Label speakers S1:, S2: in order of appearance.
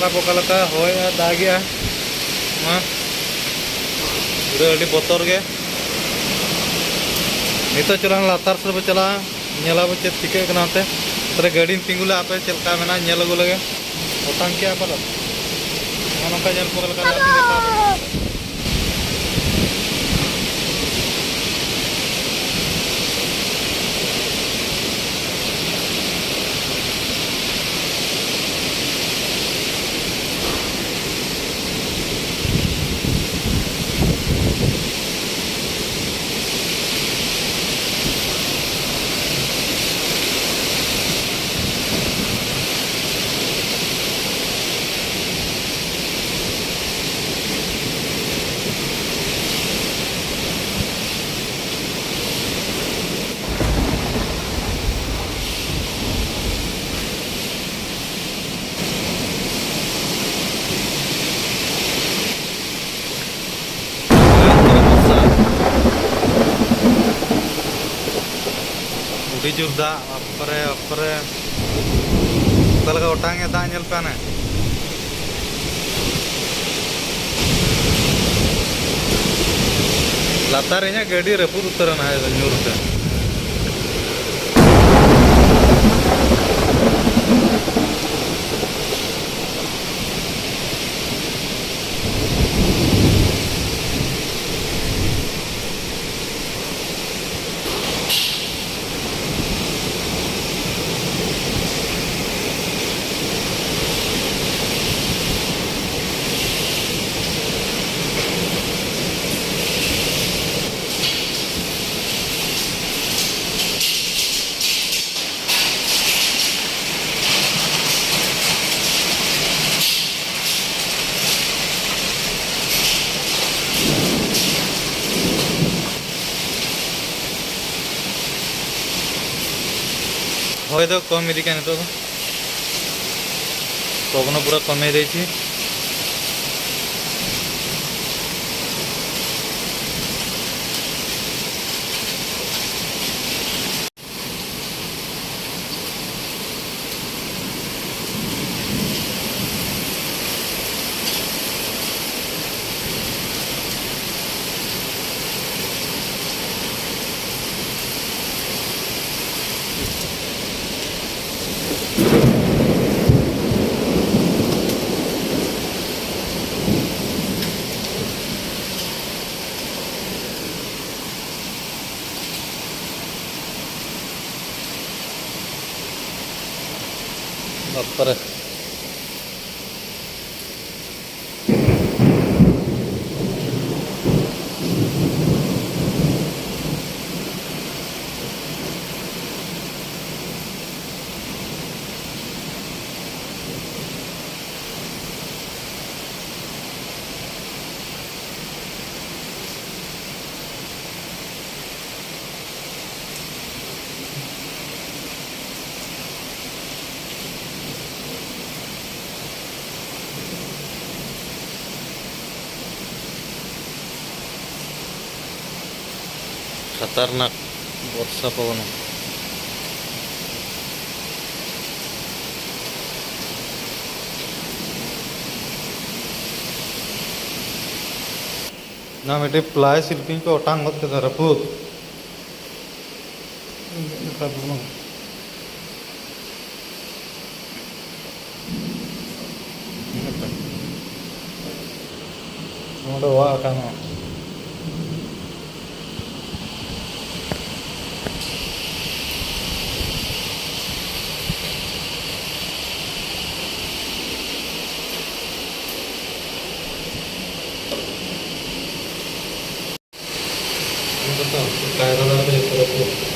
S1: ᱨᱟᱠᱟᱵ ᱚᱠᱟᱞᱮᱠᱟ ᱦᱚᱭᱟ ᱫᱟᱜᱮᱜᱼᱟ ᱢᱟ ᱯᱩᱨᱟᱹ ᱟᱹᱰᱤ ᱵᱚᱛᱚᱨ ᱜᱮ ᱱᱤᱛᱚᱜ ᱪᱚᱞᱟᱝ ᱞᱟᱛᱟᱨ ᱥᱮᱫ ᱵᱚ ᱪᱟᱞᱟᱜᱼᱟ ᱧᱮᱞᱟᱵᱚ ᱪᱮᱫ ᱪᱤᱠᱟᱹᱜ ᱠᱟᱱᱟ ᱚᱱᱛᱮ ᱛᱟᱦᱞᱮ ᱜᱟᱹᱰᱤ ᱛᱤᱸᱜᱩ ᱞᱮ ᱟᱯᱮ ᱪᱮᱫ ᱞᱮᱠᱟ ᱢᱮᱱᱟᱜᱼᱟ ᱧᱮᱞ ᱟᱹᱜᱩ ᱞᱮᱜᱮ ᱚᱴᱟᱝ ᱠᱮᱜᱼᱟ ᱯᱟᱞᱮ ᱱᱚᱝᱠᱟ ᱧᱮᱞ ᱯᱚᱨᱮ ᱞᱮᱠᱟ ᱟᱹᱰᱤ ᱡᱳᱨ ᱫᱟᱜ ᱚᱠᱟᱨᱮ ᱚᱠᱟ ᱞᱮᱠᱟ ᱚᱴᱟᱝ ᱮ ᱫᱟᱜ ᱧᱮᱞ ᱯᱮ ᱦᱟᱱᱮ ᱞᱟᱛᱟᱨ ᱤᱧᱟᱹᱜ ᱜᱟᱹᱰᱤ ᱨᱟᱹᱯᱩᱫ ᱩᱛᱟᱹᱨᱮᱱᱟ ᱧᱩᱨ ᱛᱮ ହଇ ତ କମ ଇଦି କାଇଁ ତ ପବନ ପୁରା କମେଇ ଦେଇଛି ବାପରେ खतरनाक वर्षा पवन ना मेटे प्लाय शिल्पी को ओटांग मत के रपूत wah kan betul, kayak apa itu